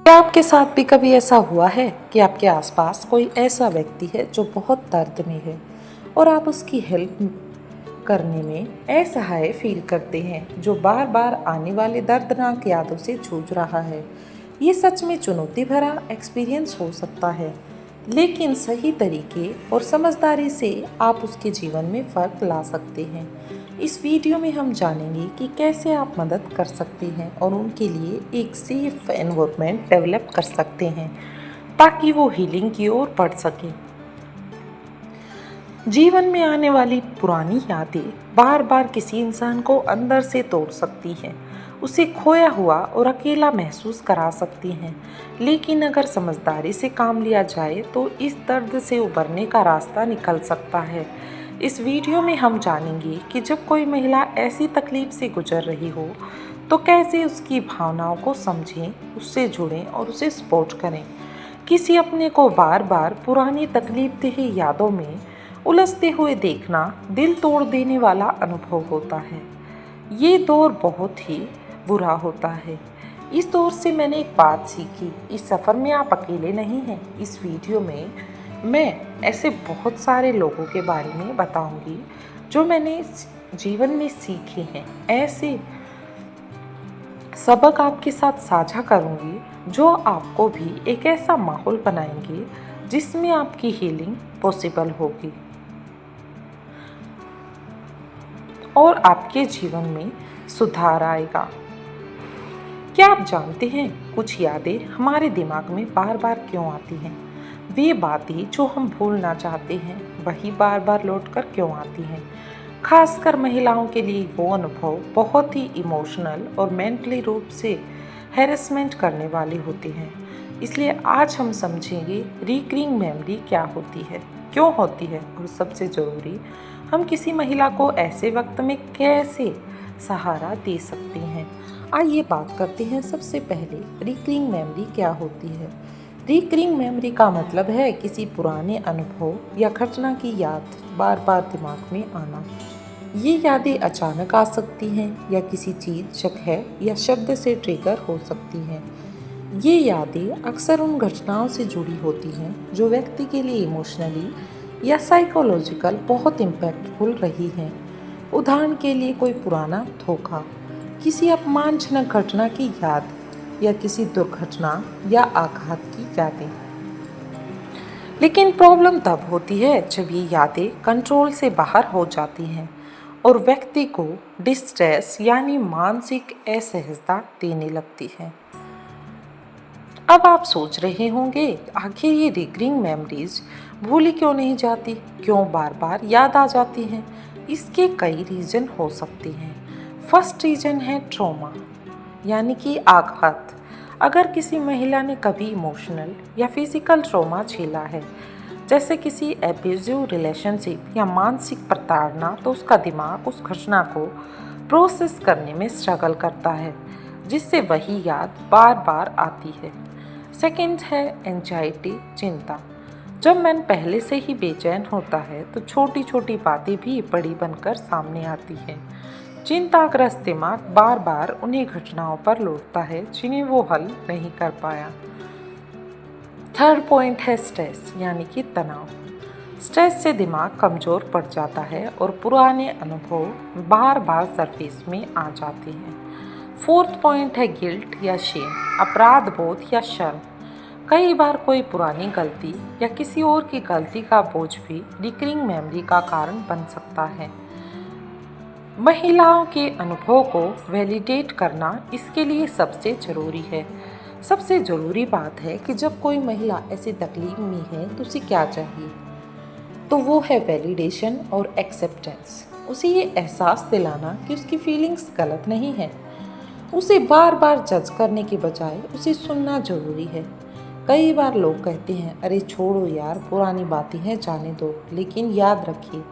क्या आपके साथ भी कभी ऐसा हुआ है कि आपके आसपास कोई ऐसा व्यक्ति है जो बहुत दर्द में है और आप उसकी हेल्प करने में असहाय फील करते हैं, जो बार बार आने वाले दर्दनाक यादों से जूझ रहा है। ये सच में चुनौती भरा एक्सपीरियंस हो सकता है, लेकिन सही तरीके और समझदारी से आप उसके जीवन में फ़र्क ला सकते हैं। इस वीडियो में हम जानेंगे कि कैसे आप मदद कर सकते हैं और उनके लिए एक सेफ एनवायरनमेंट डेवलप कर सकते हैं ताकि वो हीलिंग की ओर बढ़ सके। जीवन में आने वाली पुरानी यादें बार बार किसी इंसान को अंदर से तोड़ सकती हैं, उसे खोया हुआ और अकेला महसूस करा सकती हैं। लेकिन अगर समझदारी से काम लिया जाए तो इस दर्द से उबरने का रास्ता निकल सकता है। इस वीडियो में हम जानेंगे कि जब कोई महिला ऐसी तकलीफ से गुजर रही हो तो कैसे उसकी भावनाओं को समझें, उससे जुड़ें और उसे सपोर्ट करें। किसी अपने को बार बार पुरानी तकलीफ देह यादों में उलझते हुए देखना दिल तोड़ देने वाला अनुभव होता है। ये दौर बहुत ही बुरा होता है। इस दौर से मैंने एक बात सीखी, इस सफ़र में आप अकेले नहीं हैं। इस वीडियो में मैं ऐसे बहुत सारे लोगों के बारे में बताऊंगी जो मैंने जीवन में सीखे हैं। ऐसे सबक आपके साथ साझा करूंगी जो आपको भी एक ऐसा माहौल बनाएंगे जिसमें आपकी हीलिंग पॉसिबल होगी और आपके जीवन में सुधार आएगा। क्या आप जानते हैं, कुछ यादें हमारे दिमाग में बार बार क्यों आती हैं? वे बातें जो हम भूलना चाहते हैं वही बार बार लौटकर क्यों आती हैं? खासकर महिलाओं के लिए वो अनुभव बहुत ही इमोशनल और मेंटली रूप से हैरेसमेंट करने वाले होते हैं। इसलिए आज हम समझेंगे रिकरिंग मेमोरी क्या होती है, क्यों होती है और सबसे ज़रूरी, हम किसी महिला को ऐसे वक्त में कैसे सहारा दे सकते हैं। आइए बात करते हैं सबसे पहले रिकरिंग मेमोरी क्या होती है। रिकरिंग मेमोरी का मतलब है किसी पुराने अनुभव या घटना की याद बार बार दिमाग में आना। ये यादें अचानक आ सकती हैं या किसी चीज़, जगह या शब्द से ट्रिगर हो सकती हैं। ये यादें अक्सर उन घटनाओं से जुड़ी होती हैं जो व्यक्ति के लिए इमोशनली या साइकोलॉजिकल बहुत इम्पैक्टफुल रही हैं। उदाहरण के लिए कोई पुराना धोखा, किसी अपमानजनक घटना की याद या किसी दुर्घटना या आघात की यादें। लेकिन प्रॉब्लम तब होती है जब ये यादें कंट्रोल से बाहर हो जाती हैं और व्यक्ति को डिस्ट्रेस यानी मानसिक असहजता देने लगती है। अब आप सोच रहे होंगे, आखिर ये रिकरिंग मेमोरीज भूली क्यों नहीं जाती, क्यों बार बार याद आ जाती हैं? इसके कई रीज़न हो सकते हैं। फर्स्ट रीज़न है ट्रॉमा यानी कि आघात। अगर किसी महिला ने कभी इमोशनल या फिजिकल ट्रॉमा झेला है, जैसे किसी एब्यूजिव रिलेशनशिप या मानसिक प्रताड़ना, तो उसका दिमाग उस घटना को प्रोसेस करने में स्ट्रगल करता है, जिससे वही याद बार बार आती है। सेकंड है एंजाइटी, चिंता। जब मन पहले से ही बेचैन होता है तो छोटी छोटी बातें भी बड़ी बनकर सामने आती हैं। चिंताग्रस्त दिमाग बार बार उन्हीं घटनाओं पर लौटता है जिन्हें वो हल नहीं कर पाया। थर्ड पॉइंट है स्ट्रेस यानी कि तनाव। स्ट्रेस से दिमाग कमज़ोर पड़ जाता है और पुराने अनुभव बार बार सरफेस में आ जाते हैं। फोर्थ पॉइंट है गिल्ट या शेम, अपराध बोध या शर्म। कई बार कोई पुरानी गलती या किसी और की गलती का बोझ भी रिकरिंग मेमोरी का कारण बन सकता है। महिलाओं के अनुभव को वैलिडेट करना इसके लिए सबसे ज़रूरी है। सबसे ज़रूरी बात है कि जब कोई महिला ऐसी तकलीफ में है तो उसे क्या चाहिए, तो वो है वैलिडेशन और एक्सेप्टेंस। उसे ये एहसास दिलाना कि उसकी फीलिंग्स गलत नहीं है। उसे बार बार जज करने के बजाय उसे सुनना ज़रूरी है। कई बार लोग कहते हैं, अरे छोड़ो यार, पुरानी बातें हैं, जाने दो। लेकिन याद रखिए,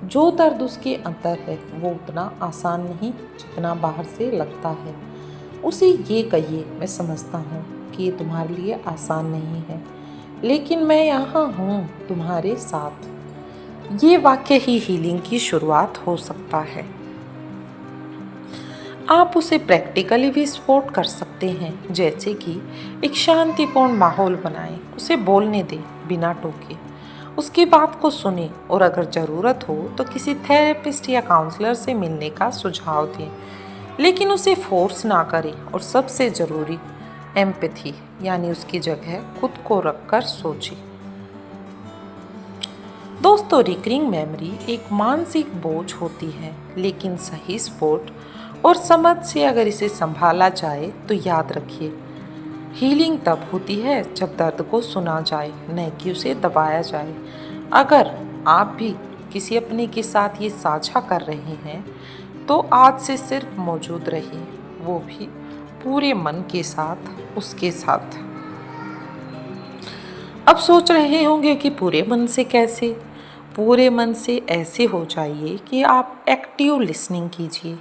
जो दर्द उसके अंदर है वो उतना आसान नहीं जितना बाहर से लगता है। उसे ये कहिए, मैं समझता हूँ कि ये तुम्हारे लिए आसान नहीं है, लेकिन मैं यहाँ हूँ तुम्हारे साथ। ये वाक्य ही हीलिंग की शुरुआत हो सकता है। आप उसे प्रैक्टिकली भी सपोर्ट कर सकते हैं, जैसे कि एक शांतिपूर्ण माहौल बनाएं, उसे बोलने दें बिना टोके, उसकी बात को सुने और अगर ज़रूरत हो तो किसी थेरेपिस्ट या काउंसलर से मिलने का सुझाव दें, लेकिन उसे फोर्स ना करें। और सबसे ज़रूरी एम्पैथी, यानी उसकी जगह खुद को रखकर सोचें। दोस्तों, रिकरिंग मेमोरी एक मानसिक बोझ होती है, लेकिन सही सपोर्ट और समझ से अगर इसे संभाला जाए तो याद रखिए, हीलिंग तब होती है जब दर्द को सुना जाए, न कि उसे दबाया जाए। अगर आप भी किसी अपने के साथ ये साझा कर रहे हैं तो आज से सिर्फ मौजूद रहिए, वो भी पूरे मन के साथ, उसके साथ। अब सोच रहे होंगे कि पूरे मन से कैसे? पूरे मन से ऐसे हो जाइए कि आप एक्टिव लिसनिंग कीजिए।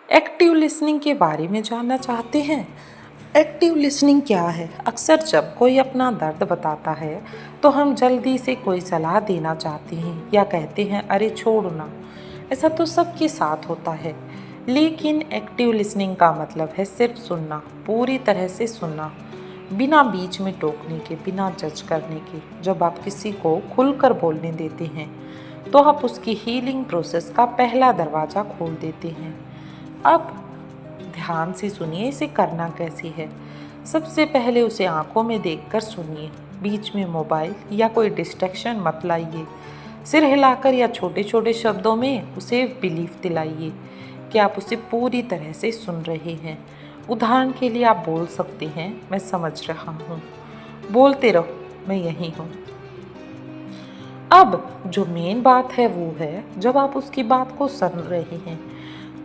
एक्टिव लिसनिंग के बारे में जानना चाहते हैं? एक्टिव लिसनिंग क्या है? अक्सर जब कोई अपना दर्द बताता है तो हम जल्दी से कोई सलाह देना चाहते हैं या कहते हैं अरे छोड़ ना। ऐसा तो सबके साथ होता है, लेकिन एक्टिव लिसनिंग का मतलब है सिर्फ सुनना, पूरी तरह से सुनना, बिना बीच में टोकने के, बिना जज करने के। जब आप किसी को खुलकर बोलने देते हैं तो आप उसकी हीलिंग प्रोसेस का पहला दरवाज़ा खोल देते हैं। अब ध्यान से सुनिए, इसे करना कैसे है। सबसे पहले उसे आंखों में देखकर सुनिए, बीच में मोबाइल या कोई डिस्ट्रैक्शन मत लाइए। सिर हिलाकर या छोटे छोटे शब्दों में उसे बिलीफ दिलाइए कि आप उसे पूरी तरह से सुन रहे हैं। उदाहरण के लिए आप बोल सकते हैं, मैं समझ रहा हूँ, बोलते रहो, मैं यहीं हूँ। अब जो मेन बात है वो है, जब आप उसकी बात को सुन रहे हैं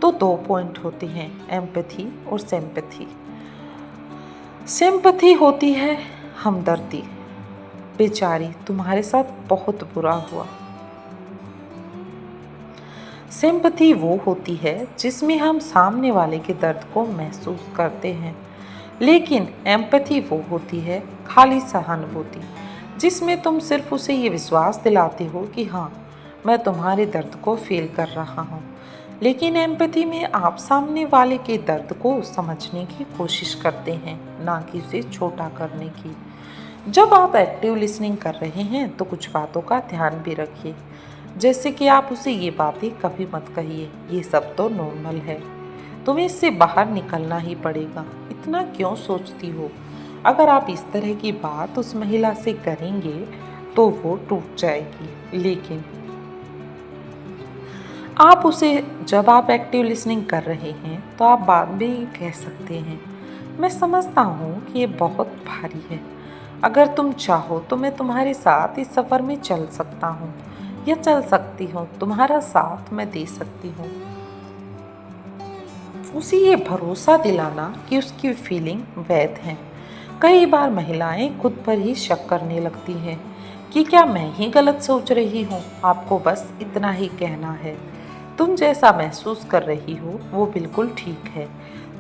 तो 2 पॉइंट होते हैं, एम्पैथी और सिंपैथी। सिंपैथी होती है हमदर्दी, बेचारी तुम्हारे साथ बहुत बुरा हुआ। सिंपैथी वो होती है जिसमें हम सामने वाले के दर्द को महसूस करते हैं, लेकिन एम्पैथी वो होती है खाली सहानुभूति, जिसमें तुम सिर्फ उसे ये विश्वास दिलाते हो कि हाँ, मैं तुम्हारे दर्द को फील कर रहा हूँ। लेकिन एम्पैथी में आप सामने वाले के दर्द को समझने की कोशिश करते हैं, ना कि उसे छोटा करने की। जब आप एक्टिव लिसनिंग कर रहे हैं तो कुछ बातों का ध्यान भी रखिए, जैसे कि आप उसे ये बातें कभी मत कहिए, ये सब तो नॉर्मल है, तुम्हें इससे बाहर निकलना ही पड़ेगा, इतना क्यों सोचती हो। अगर आप इस तरह की बात उस महिला से करेंगे तो वो टूट जाएगी। लेकिन आप उसे, जब आप एक्टिव लिसनिंग कर रहे हैं तो आप बाद में ही कह सकते हैं, मैं समझता हूँ कि ये बहुत भारी है, अगर तुम चाहो तो मैं तुम्हारे साथ इस सफ़र में चल सकता हूँ या चल सकती हूँ, तुम्हारा साथ मैं दे सकती हूँ। उसे ये भरोसा दिलाना कि उसकी फीलिंग वैध है। कई बार महिलाएं खुद पर ही शक करने लगती हैं कि क्या मैं ही गलत सोच रही हूँ। आपको बस इतना ही कहना है, तुम जैसा महसूस कर रही हो वो बिल्कुल ठीक है,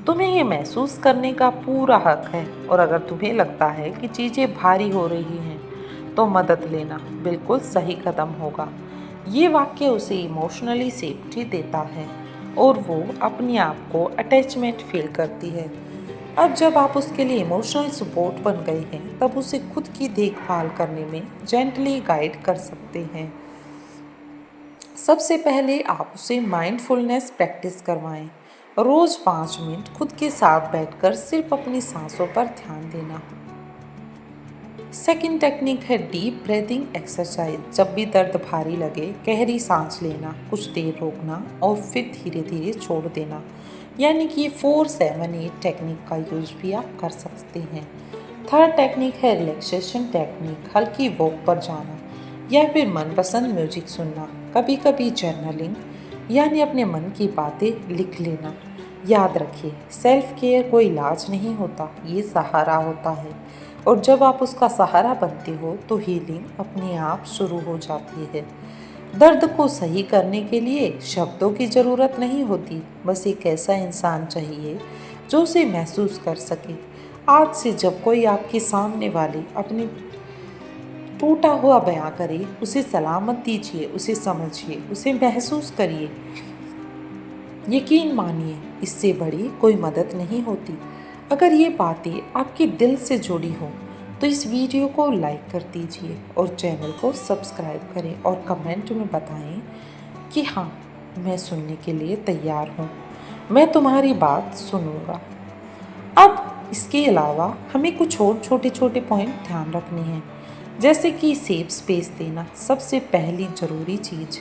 तुम्हें ये महसूस करने का पूरा हक है। और अगर तुम्हें लगता है कि चीज़ें भारी हो रही हैं तो मदद लेना बिल्कुल सही कदम होगा। ये वाक्य उसे इमोशनली सेफ्टी देता है और वो अपने आप को अटैचमेंट फील करती है। अब जब आप उसके लिए इमोशनल सपोर्ट बन गए हैं तब उसे खुद की देखभाल करने में जेंटली गाइड कर सकते हैं। सबसे पहले आप उसे माइंडफुलनेस प्रैक्टिस करवाएं। रोज़ 5 मिनट खुद के साथ बैठकर सिर्फ अपनी सांसों पर ध्यान देना। सेकंड टेक्निक है डीप ब्रीथिंग एक्सरसाइज। जब भी दर्द भारी लगे, गहरी सांस लेना, कुछ देर रोकना और फिर धीरे धीरे छोड़ देना, यानी कि 4-7-8 टेक्निक का यूज़ भी आप कर सकते हैं। थर्ड टेक्निक है रिलैक्सेशन टेक्निक। हल्की वॉक पर जाना या फिर मनपसंद म्यूजिक सुनना, कभी कभी जर्नलिंग यानी अपने मन की बातें लिख लेना। याद रखिए, सेल्फ केयर कोई इलाज नहीं होता, ये सहारा होता है, और जब आप उसका सहारा बनते हो तो हीलिंग अपने आप शुरू हो जाती है। दर्द को सही करने के लिए शब्दों की ज़रूरत नहीं होती, बस एक ऐसा इंसान चाहिए जो उसे महसूस कर सके। आज से जब कोई आपके सामने वाले अपने टूटा हुआ बयां करे, उसे सलामत दीजिए, उसे समझिए, उसे महसूस करिए यकीन मानिए, इससे बड़ी कोई मदद नहीं होती। अगर ये बातें आपके दिल से जुड़ी हों तो इस वीडियो को लाइक कर दीजिए और चैनल को सब्सक्राइब करें और कमेंट में बताएं कि हाँ, मैं सुनने के लिए तैयार हूँ, मैं तुम्हारी बात सुनूंगा। अब इसके अलावा हमें कुछ और छोटे छोटे पॉइंट ध्यान रखने हैं, जैसे कि सेफ स्पेस देना सबसे पहली ज़रूरी चीज़।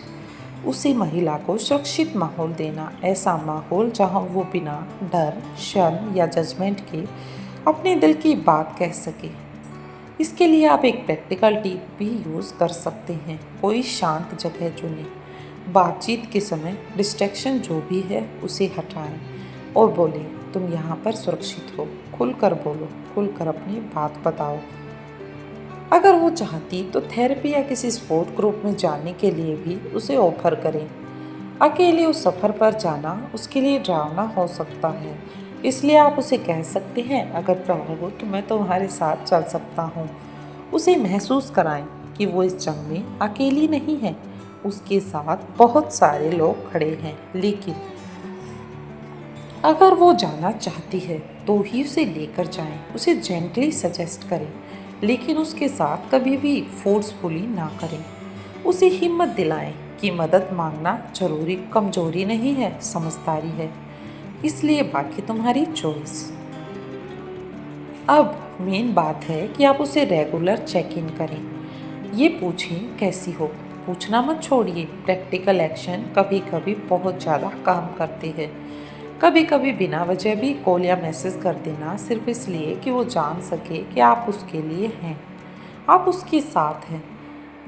उसी महिला को सुरक्षित माहौल देना, ऐसा माहौल जहां वो बिना डर, शर्म या जजमेंट के अपने दिल की बात कह सके। इसके लिए आप एक प्रैक्टिकल टिप भी यूज़ कर सकते हैं। कोई शांत जगह चुनें, बातचीत के समय डिस्ट्रैक्शन जो भी है उसे हटाएं और बोलें, तुम यहाँ पर सुरक्षित हो, खुलकर बोलो, खुलकर अपनी बात बताओ। अगर वो चाहती तो थेरेपी या किसी सपोर्ट ग्रुप में जाने के लिए भी उसे ऑफर करें। अकेले उस सफ़र पर जाना उसके लिए डरावना हो सकता है, इसलिए आप उसे कह सकते हैं, अगर चाहो हो तो मैं तुम्हारे साथ चल सकता हूँ। उसे महसूस कराएं कि वो इस जंग में अकेली नहीं है, उसके साथ बहुत सारे लोग खड़े हैं। लेकिन अगर वो जाना चाहती है तो ही उसे लेकर जाएं, उसे जेंटली सजेस्ट करें, लेकिन उसके साथ कभी भी फोर्सफुली ना करें। उसे हिम्मत दिलाएं कि मदद मांगना जरूरी कमजोरी नहीं है, समझदारी है, इसलिए बाकी तुम्हारी चॉइस। अब मेन बात है कि आप उसे रेगुलर चेक इन करें। ये पूछें कैसी हो, पूछना मत छोड़िए। प्रैक्टिकल एक्शन कभी कभी बहुत ज़्यादा काम करते हैं। कभी कभी बिना वजह भी कॉल या मैसेज कर देना, सिर्फ इसलिए कि वो जान सके कि आप उसके लिए हैं, आप उसके साथ हैं।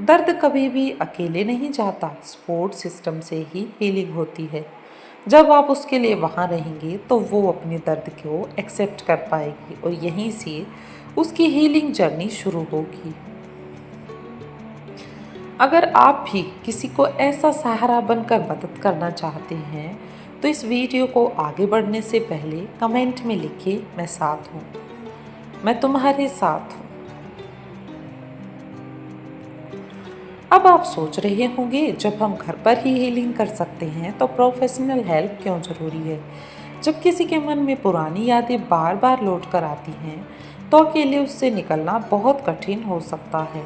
दर्द कभी भी अकेले नहीं जाता, सपोर्ट सिस्टम से ही हीलिंग होती है। जब आप उसके लिए वहाँ रहेंगे तो वो अपने दर्द को एक्सेप्ट कर पाएगी और यहीं से उसकी हीलिंग जर्नी शुरू होगी। अगर आप भी किसी को ऐसा सहारा बनकर मदद करना चाहते हैं तो इस वीडियो को आगे बढ़ने से पहले कमेंट में लिखिए, मैं साथ हूँ, मैं तुम्हारे साथ हूँ। अब आप सोच रहे होंगे, जब हम घर पर ही हीलिंग कर सकते हैं तो प्रोफेशनल हेल्प क्यों ज़रूरी है। जब किसी के मन में पुरानी यादें बार बार लौट कर आती हैं तो अकेले उससे निकलना बहुत कठिन हो सकता है।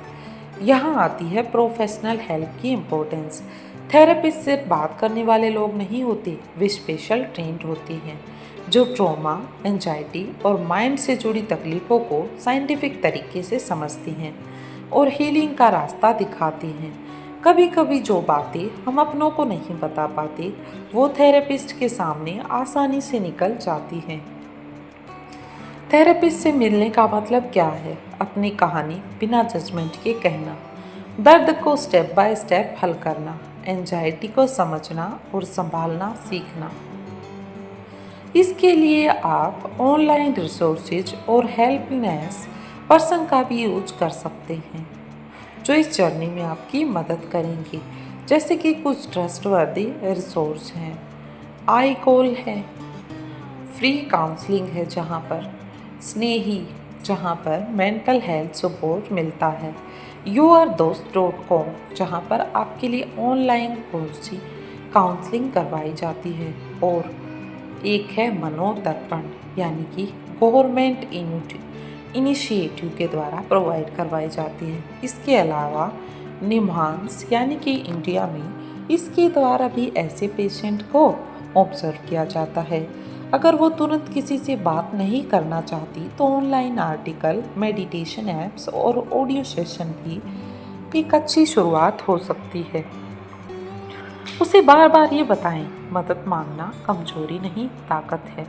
यहाँ आती है प्रोफेशनल हेल्प की इम्पोर्टेंस। थेरेपिस्ट सिर्फ बात करने वाले लोग नहीं होते, वे स्पेशल ट्रेंड होते हैं जो ट्रॉमा, एंजाइटी और माइंड से जुड़ी तकलीफ़ों को साइंटिफिक तरीके से समझती हैं और हीलिंग का रास्ता दिखाते हैं। कभी कभी जो बातें हम अपनों को नहीं बता पाते वो थेरेपिस्ट के सामने आसानी से निकल जाती हैं। थेरेपिस्ट से मिलने का मतलब क्या है? अपनी कहानी बिना जजमेंट के कहना, दर्द को स्टेप बाय स्टेप हल करना, एंजाइटी को समझना और संभालना सीखना। इसके लिए आप ऑनलाइन रिसोर्सेज और हेल्पलेस पर्सन का भी यूज कर सकते हैं जो इस जर्नी में आपकी मदद करेंगे। जैसे कि कुछ ट्रस्टवर्दी रिसोर्स हैं, आई कॉल है, फ्री काउंसलिंग है जहाँ पर, स्नेही जहाँ पर मेंटल हेल्थ सपोर्ट मिलता है, yourdost.com जहाँ पर आपके लिए ऑनलाइन कोर्स काउंसलिंग करवाई जाती है, और एक है मनोदर्पण, यानी कि गवर्नमेंट इनिशिएटिव के द्वारा प्रोवाइड करवाई जाती है। इसके अलावा निम्हांस यानी कि इंडिया में इसके द्वारा भी ऐसे पेशेंट को ऑब्जर्व किया जाता है। अगर वो तुरंत किसी से बात नहीं करना चाहती तो ऑनलाइन आर्टिकल, मेडिटेशन ऐप्स और ऑडियो सेशन भी एक अच्छी शुरुआत हो सकती है। उसे बार बार ये बताएं, मदद मांगना कमजोरी नहीं, ताकत है।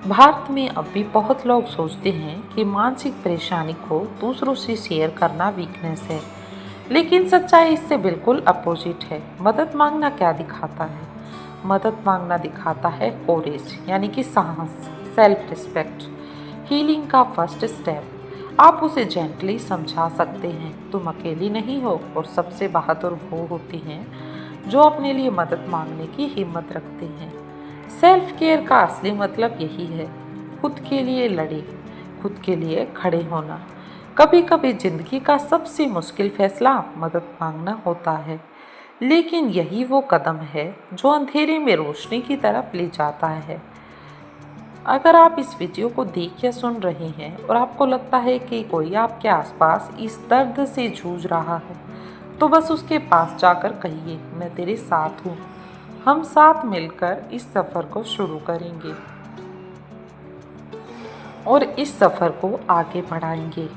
भारत में अब भी बहुत लोग सोचते हैं कि मानसिक परेशानी को दूसरों से शेयर करना वीकनेस है, लेकिन सच्चाई इससे बिल्कुल अपोजिट है। मदद मांगना क्या दिखाता है? मदद मांगना दिखाता है कोरेज, यानी कि साहस, सेल्फ रिस्पेक्ट। हीलिंग का फर्स्ट स्टेप, आप उसे जेंटली समझा सकते हैं, तुम अकेली नहीं हो, और सबसे बहादुर वो होती हैं जो अपने लिए मदद मांगने की हिम्मत रखते हैं। सेल्फ केयर का असली मतलब यही है, खुद के लिए लड़े, खुद के लिए खड़े होना। कभी कभी जिंदगी का सबसे मुश्किल फैसला मदद मांगना होता है, लेकिन यही वो कदम है जो अंधेरे में रोशनी की तरफ ले जाता है। अगर आप इस वीडियो को देख या सुन रहे हैं और आपको लगता है कि कोई आपके आसपास इस दर्द से जूझ रहा है, तो बस उसके पास जाकर कहिए, मैं तेरे साथ हूँ। हम साथ मिलकर इस सफ़र को शुरू करेंगे और इस सफ़र को आगे बढ़ाएंगे।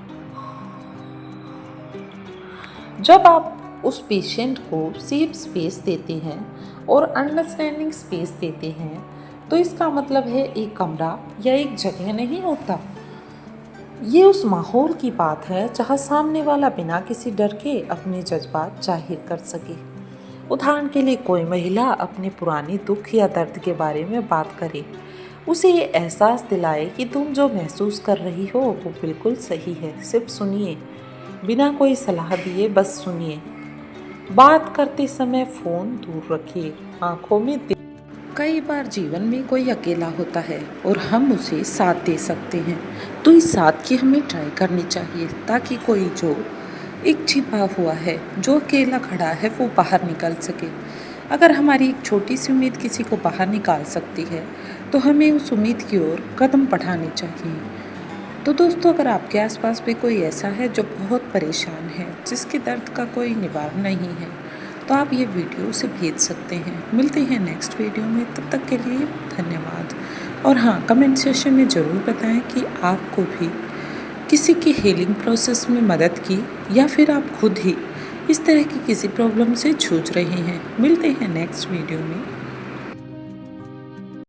जब आप उस पेशेंट को सेफ स्पेस देते हैं और अंडरस्टैंडिंग स्पेस देते हैं, तो इसका मतलब है एक कमरा या एक जगह नहीं होता। ये उस माहौल की बात है जहाँ सामने वाला बिना किसी डर के अपने जज्बात जाहिर कर सके। उदाहरण के लिए कोई महिला अपने पुराने दुख या दर्द के बारे में बात करे, उसे ये एहसास दिलाए कि तुम जो महसूस कर रही हो वो बिल्कुल सही है, सिर्फ सुनिए, बिना कोई सलाह दिए बस सुनिए। बात करते समय फ़ोन दूर रखिए, आंखों में कई बार जीवन में कोई अकेला होता है और हम उसे साथ दे सकते हैं, तो इस साथ की हमें ट्राई करनी चाहिए ताकि कोई जो एक छिपा हुआ है, जो अकेला खड़ा है, वो बाहर निकल सके। अगर हमारी एक छोटी सी उम्मीद किसी को बाहर निकाल सकती है, तो हमें उस उम्मीद की ओर कदम बढ़ाने चाहिए। तो दोस्तों, अगर आपके आसपास भी कोई ऐसा है जो बहुत परेशान है, जिसके दर्द का कोई निवारण नहीं है, तो आप ये वीडियो उसे भेज सकते हैं। मिलते हैं नेक्स्ट वीडियो में, तब तक के लिए धन्यवाद। और हाँ, कमेंट सेक्शन में ज़रूर बताएं कि आपको भी किसी की हीलिंग प्रोसेस में मदद की या फिर आप खुद ही इस तरह की किसी प्रॉब्लम से जूझ रहे हैं। मिलते हैं नेक्स्ट वीडियो में।